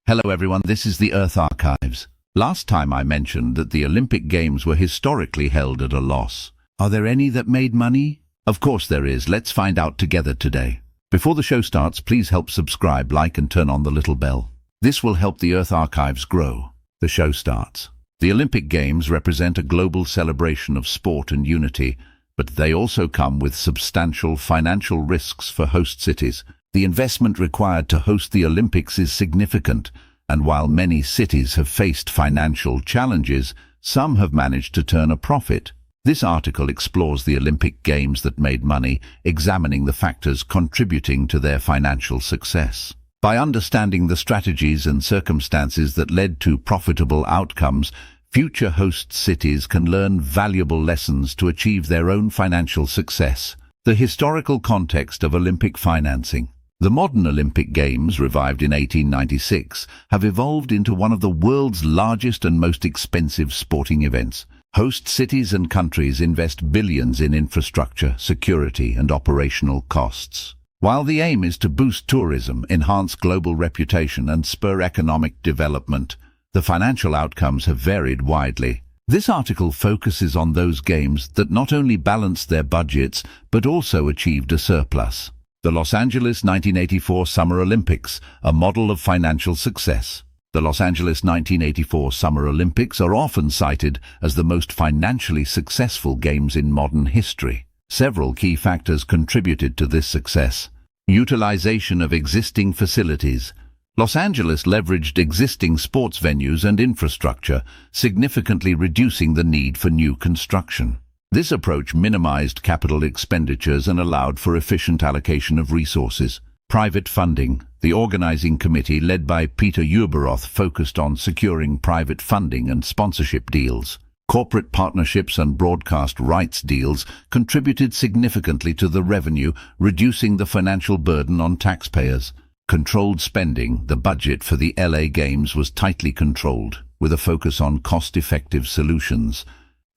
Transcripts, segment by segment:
Hello everyone, this is the Earth Archives. Last time I mentioned that the Olympic Games were historically held at a loss. Are there any that made money? Of course there is. Let's find out together today. Before the show starts, please help subscribe, like and turn on the little bell. This will help the Earth Archives grow. The show starts. The Olympic Games represent a global celebration of sport and unity, but they also come with substantial financial risks for host cities. The investment required to host the Olympics is significant, and while many cities have faced financial challenges, some have managed to turn a profit. This article explores the Olympic Games that made money, examining the factors contributing to their financial success. By understanding the strategies and circumstances that led to profitable outcomes, future host cities can learn valuable lessons to achieve their own financial success. The historical context of Olympic financing. The modern Olympic Games, revived in 1896, have evolved into one of the world's largest and most expensive sporting events. Host cities and countries invest billions in infrastructure, security, and operational costs. While the aim is to boost tourism, enhance global reputation, and spur economic development, the financial outcomes have varied widely. This article focuses on those games that not only balanced their budgets, but also achieved a surplus. The Los Angeles 1984 Summer Olympics, a model of financial success. The Los Angeles 1984 Summer Olympics are often cited as the most financially successful games in modern history. Several key factors contributed to this success. Utilization of existing facilities. Los Angeles leveraged existing sports venues and infrastructure, significantly reducing the need for new construction. This approach minimized capital expenditures and allowed for efficient allocation of resources. Private funding. The organizing committee, led by Peter Ueberroth, focused on securing private funding and sponsorship deals. Corporate partnerships and broadcast rights deals contributed significantly to the revenue, reducing the financial burden on taxpayers. Controlled spending. The budget for the LA Games was tightly controlled, with a focus on cost-effective solutions.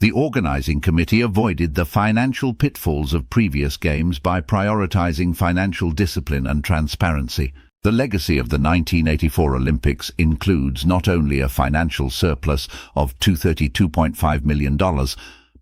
The organizing committee avoided the financial pitfalls of previous games by prioritizing financial discipline and transparency. The legacy of the 1984 Olympics includes not only a financial surplus of $232.5 million,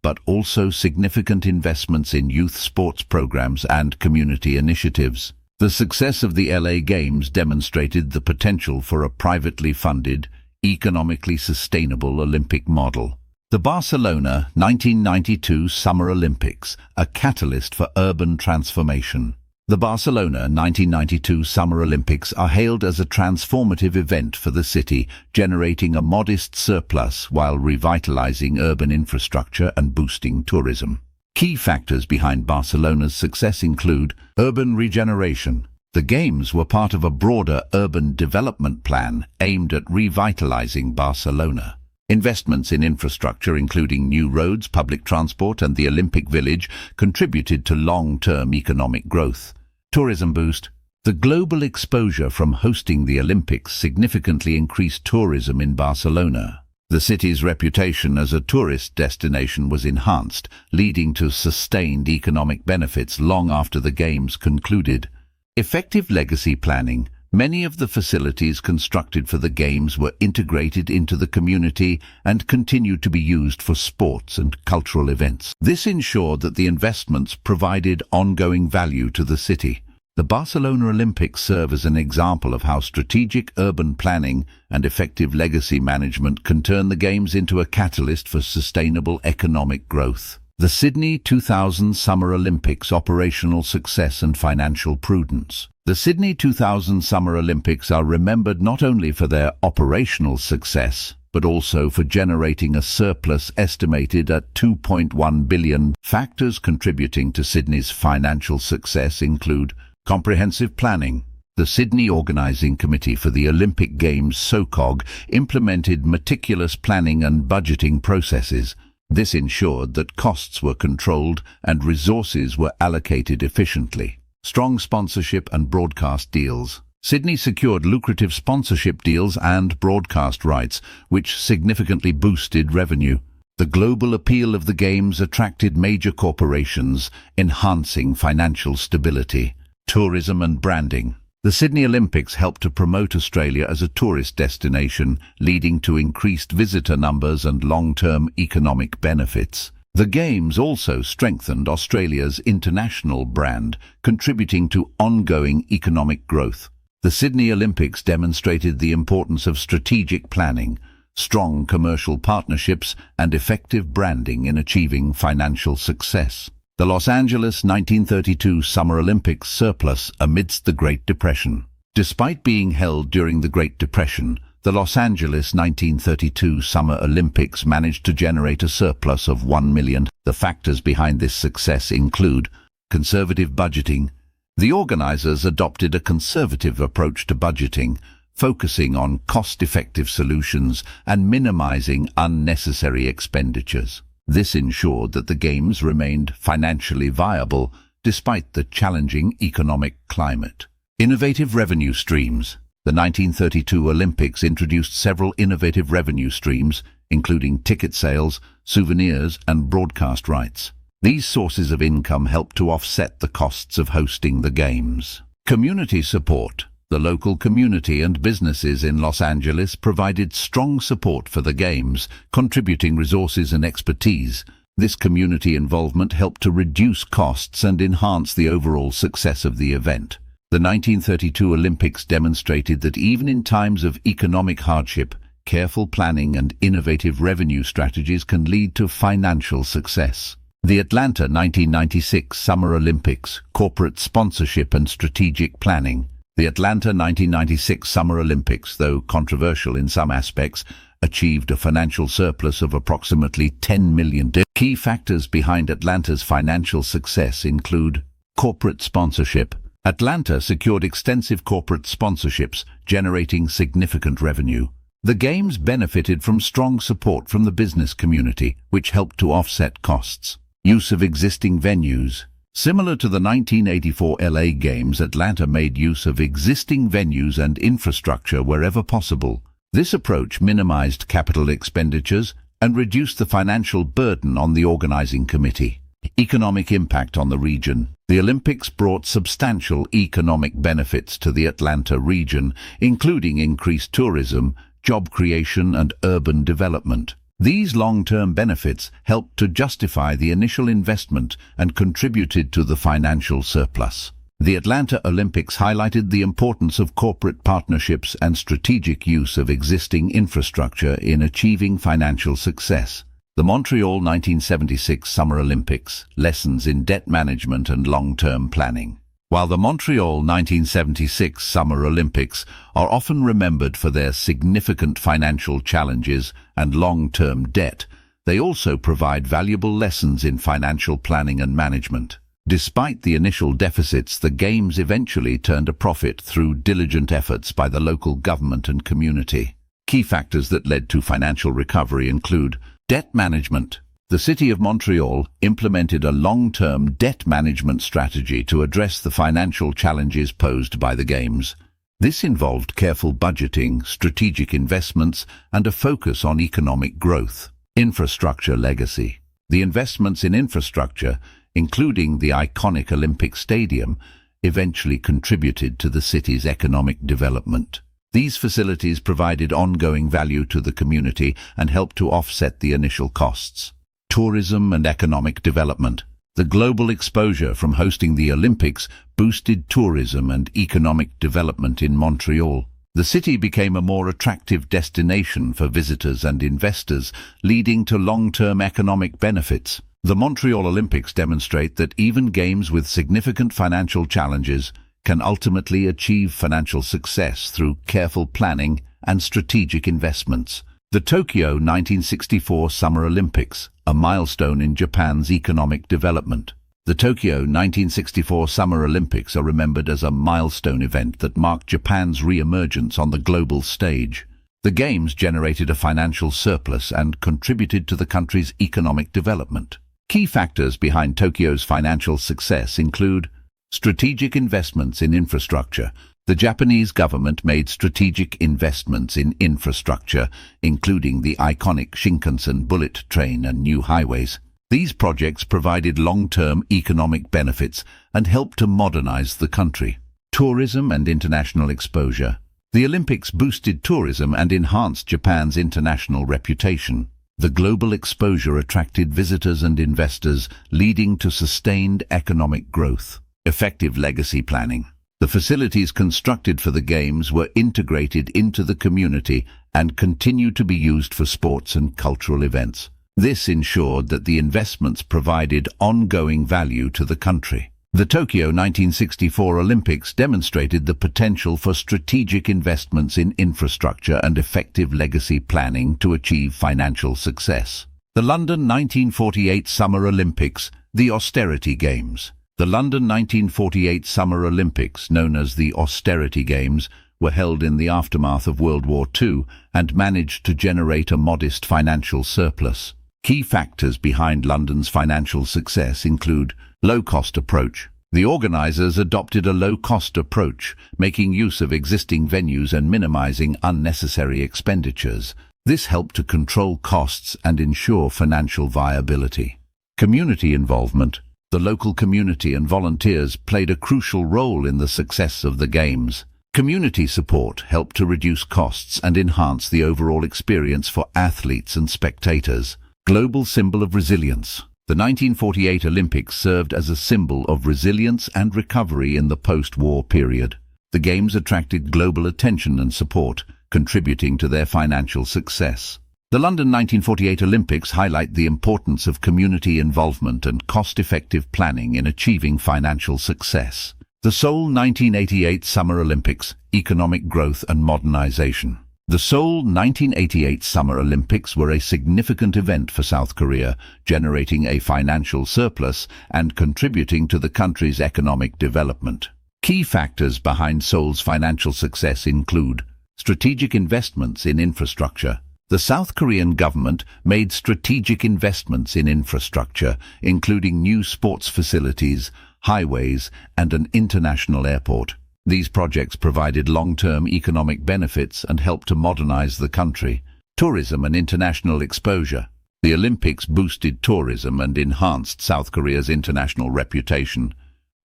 but also significant investments in youth sports programs and community initiatives. The success of the LA Games demonstrated the potential for a privately funded, economically sustainable Olympic model. The Barcelona 1992 Summer Olympics, a catalyst for urban transformation. The Barcelona 1992 Summer Olympics are hailed as a transformative event for the city, generating a modest surplus while revitalizing urban infrastructure and boosting tourism. Key factors behind Barcelona's success include urban regeneration. The Games were part of a broader urban development plan aimed at revitalizing Barcelona. Investments in infrastructure, including new roads, public transport, and the Olympic Village, contributed to long-term economic growth. Tourism boost. The global exposure from hosting the Olympics significantly increased tourism in Barcelona. The city's reputation as a tourist destination was enhanced, leading to sustained economic benefits long after the Games concluded. Effective legacy planning. Many of the facilities constructed for the Games were integrated into the community and continued to be used for sports and cultural events. This ensured that the investments provided ongoing value to the city. The Barcelona Olympics serve as an example of how strategic urban planning and effective legacy management can turn the Games into a catalyst for sustainable economic growth. The Sydney 2000 Summer Olympics, operational success and financial prudence. The Sydney 2000 Summer Olympics are remembered not only for their operational success, but also for generating a surplus estimated at $2.1 billion. Factors contributing to Sydney's financial success include comprehensive planning. The Sydney Organising Committee for the Olympic Games, SOCOG, implemented meticulous planning and budgeting processes. This ensured that costs were controlled and resources were allocated efficiently. Strong sponsorship and broadcast deals. Sydney secured lucrative sponsorship deals and broadcast rights, which significantly boosted revenue. The global appeal of the Games attracted major corporations, enhancing financial stability. Tourism and branding. The Sydney Olympics helped to promote Australia as a tourist destination, leading to increased visitor numbers and long-term economic benefits. The Games also strengthened Australia's international brand, contributing to ongoing economic growth. The Sydney Olympics demonstrated the importance of strategic planning, strong commercial partnerships, and effective branding in achieving financial success. The Los Angeles 1932 Summer Olympics surplus amidst the Great Depression. Despite being held during the Great Depression, the Los Angeles 1932 Summer Olympics managed to generate a surplus of $1 million. The factors behind this success include conservative budgeting. The organizers adopted a conservative approach to budgeting, focusing on cost-effective solutions and minimizing unnecessary expenditures. This ensured that the Games remained financially viable despite the challenging economic climate. Innovative revenue streams. The 1932 Olympics introduced several innovative revenue streams, including ticket sales, souvenirs, and broadcast rights. These sources of income helped to offset the costs of hosting the Games. Community support. The local community and businesses in Los Angeles provided strong support for the Games, contributing resources and expertise. This community involvement helped to reduce costs and enhance the overall success of the event. The 1932 Olympics demonstrated that even in times of economic hardship, careful planning and innovative revenue strategies can lead to financial success. The Atlanta 1996 Summer Olympics, corporate sponsorship and strategic planning. The Atlanta 1996 Summer Olympics, though controversial in some aspects, achieved a financial surplus of approximately $10 million. Key factors behind Atlanta's financial success include corporate sponsorship. Atlanta secured extensive corporate sponsorships, generating significant revenue. The Games benefited from strong support from the business community, which helped to offset costs. Use of existing venues. Similar to the 1984 LA Games, Atlanta made use of existing venues and infrastructure wherever possible. This approach minimized capital expenditures and reduced the financial burden on the organizing committee. Economic impact on the region. The Olympics brought substantial economic benefits to the Atlanta region, including increased tourism, job creation, and urban development. These long-term benefits helped to justify the initial investment and contributed to the financial surplus. The Atlanta Olympics highlighted the importance of corporate partnerships and strategic use of existing infrastructure in achieving financial success. The Montreal 1976 Summer Olympics, lessons in debt management and long-term planning. While the Montreal 1976 Summer Olympics are often remembered for their significant financial challenges and long-term debt, they also provide valuable lessons in financial planning and management. Despite the initial deficits, the Games eventually turned a profit through diligent efforts by the local government and community. Key factors that led to financial recovery include debt management. The City of Montreal implemented a long-term debt management strategy to address the financial challenges posed by the Games. This involved careful budgeting, strategic investments, and a focus on economic growth. Infrastructure legacy. The investments in infrastructure, including the iconic Olympic Stadium, eventually contributed to the city's economic development. These facilities provided ongoing value to the community and helped to offset the initial costs. Tourism and economic development. The global exposure from hosting the Olympics boosted tourism and economic development in Montreal. The city became a more attractive destination for visitors and investors, leading to long-term economic benefits. The Montreal Olympics demonstrate that even games with significant financial challenges can ultimately achieve financial success through careful planning and strategic investments. The Tokyo 1964 Summer Olympics, a milestone in Japan's economic development. The Tokyo 1964 Summer Olympics are remembered as a milestone event that marked Japan's re-emergence on the global stage. The Games generated a financial surplus and contributed to the country's economic development. Key factors behind Tokyo's financial success include strategic investments in infrastructure. The Japanese government made strategic investments in infrastructure, including the iconic Shinkansen bullet train and new highways. These projects provided long-term economic benefits and helped to modernize the country. tourism and international exposure. The Olympics boosted tourism and enhanced Japan's international reputation. The global exposure attracted visitors and investors, leading to sustained economic growth. Effective legacy planning. The facilities constructed for the Games were integrated into the community and continue to be used for sports and cultural events. This ensured that the investments provided ongoing value to the country. The Tokyo 1964 Olympics demonstrated the potential for strategic investments in infrastructure and effective legacy planning to achieve financial success. The London 1948 Summer Olympics, the Austerity Games. The London 1948 Summer Olympics, known as the Austerity Games, were held in the aftermath of World War II and managed to generate a modest financial surplus. Key factors behind London's financial success include low-cost approach. The organizers adopted a low-cost approach, making use of existing venues and minimizing unnecessary expenditures. This helped to control costs and ensure financial viability. Community involvement. The local community and volunteers played a crucial role in the success of the Games. Community support helped to reduce costs and enhance the overall experience for athletes and spectators. Global symbol of resilience. The 1948 Olympics served as a symbol of resilience and recovery in the post-war period. The Games attracted global attention and support, contributing to their financial success. The London 1948 Olympics highlight the importance of community involvement and cost-effective planning in achieving financial success. The Seoul 1988 Summer Olympics, economic growth and modernization. The Seoul 1988 Summer Olympics were a significant event for South Korea, generating a financial surplus and contributing to the country's economic development. Key factors behind Seoul's financial success include strategic investments in infrastructure. The South Korean government made strategic investments in infrastructure, including new sports facilities, highways, and an international airport. These projects provided long-term economic benefits and helped to modernize the country. Tourism and international exposure. The Olympics boosted tourism and enhanced South Korea's international reputation.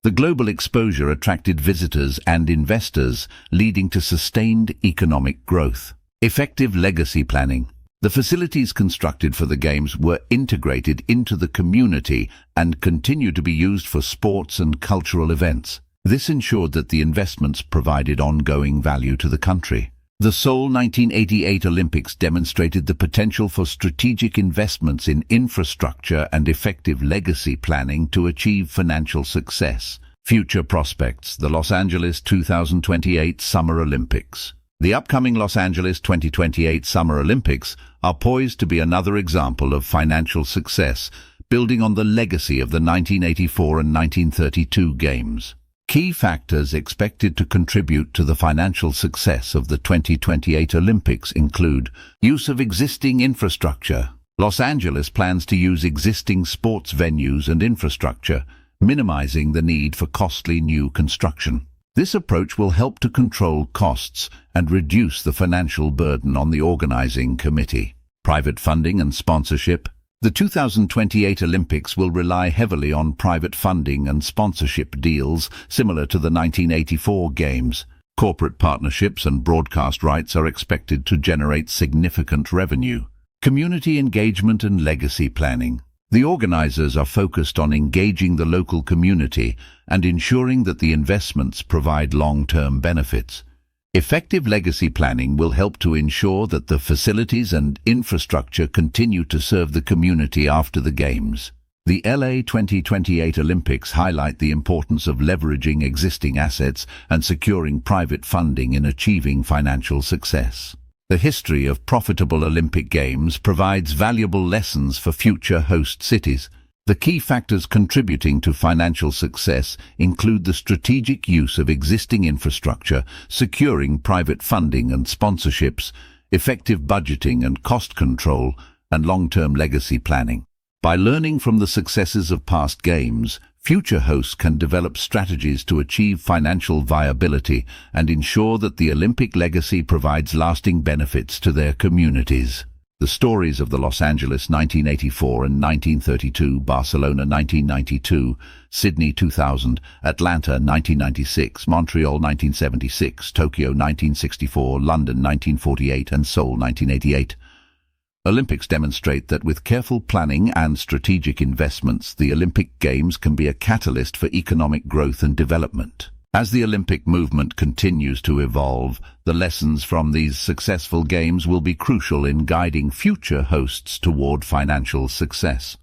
The global exposure attracted visitors and investors, leading to sustained economic growth. Effective legacy planning. The facilities constructed for the Games were integrated into the community and continue to be used for sports and cultural events. This ensured that the investments provided ongoing value to the country. The Seoul 1988 Olympics demonstrated the potential for strategic investments in infrastructure and effective legacy planning to achieve financial success. Future prospects. The Los Angeles 2028 Summer Olympics. The upcoming Los Angeles 2028 Summer Olympics are poised to be another example of financial success, building on the legacy of the 1984 and 1932 Games. Key factors expected to contribute to the financial success of the 2028 Olympics include use of existing infrastructure. Los Angeles plans to use existing sports venues and infrastructure, minimizing the need for costly new construction. This approach will help to control costs and reduce the financial burden on the organizing committee. Private funding and sponsorship. The 2028 Olympics will rely heavily on private funding and sponsorship deals similar to the 1984 Games. Corporate partnerships and broadcast rights are expected to generate significant revenue. Community engagement and legacy planning. The organizers are focused on engaging the local community and ensuring that the investments provide long-term benefits. Effective legacy planning will help to ensure that the facilities and infrastructure continue to serve the community after the Games. The LA 2028 Olympics highlight the importance of leveraging existing assets and securing private funding in achieving financial success. The history of profitable Olympic Games provides valuable lessons for future host cities. The key factors contributing to financial success include the strategic use of existing infrastructure, securing private funding and sponsorships, effective budgeting and cost control, and long-term legacy planning. By learning from the successes of past Games, future hosts can develop strategies to achieve financial viability and ensure that the Olympic legacy provides lasting benefits to their communities. The stories of the Los Angeles 1984 and 1932, Barcelona 1992, Sydney 2000, Atlanta 1996, Montreal 1976, Tokyo 1964, London 1948 and Seoul 1988. Olympics demonstrate that with careful planning and strategic investments, the Olympic Games can be a catalyst for economic growth and development. As the Olympic movement continues to evolve, the lessons from these successful games will be crucial in guiding future hosts toward financial success.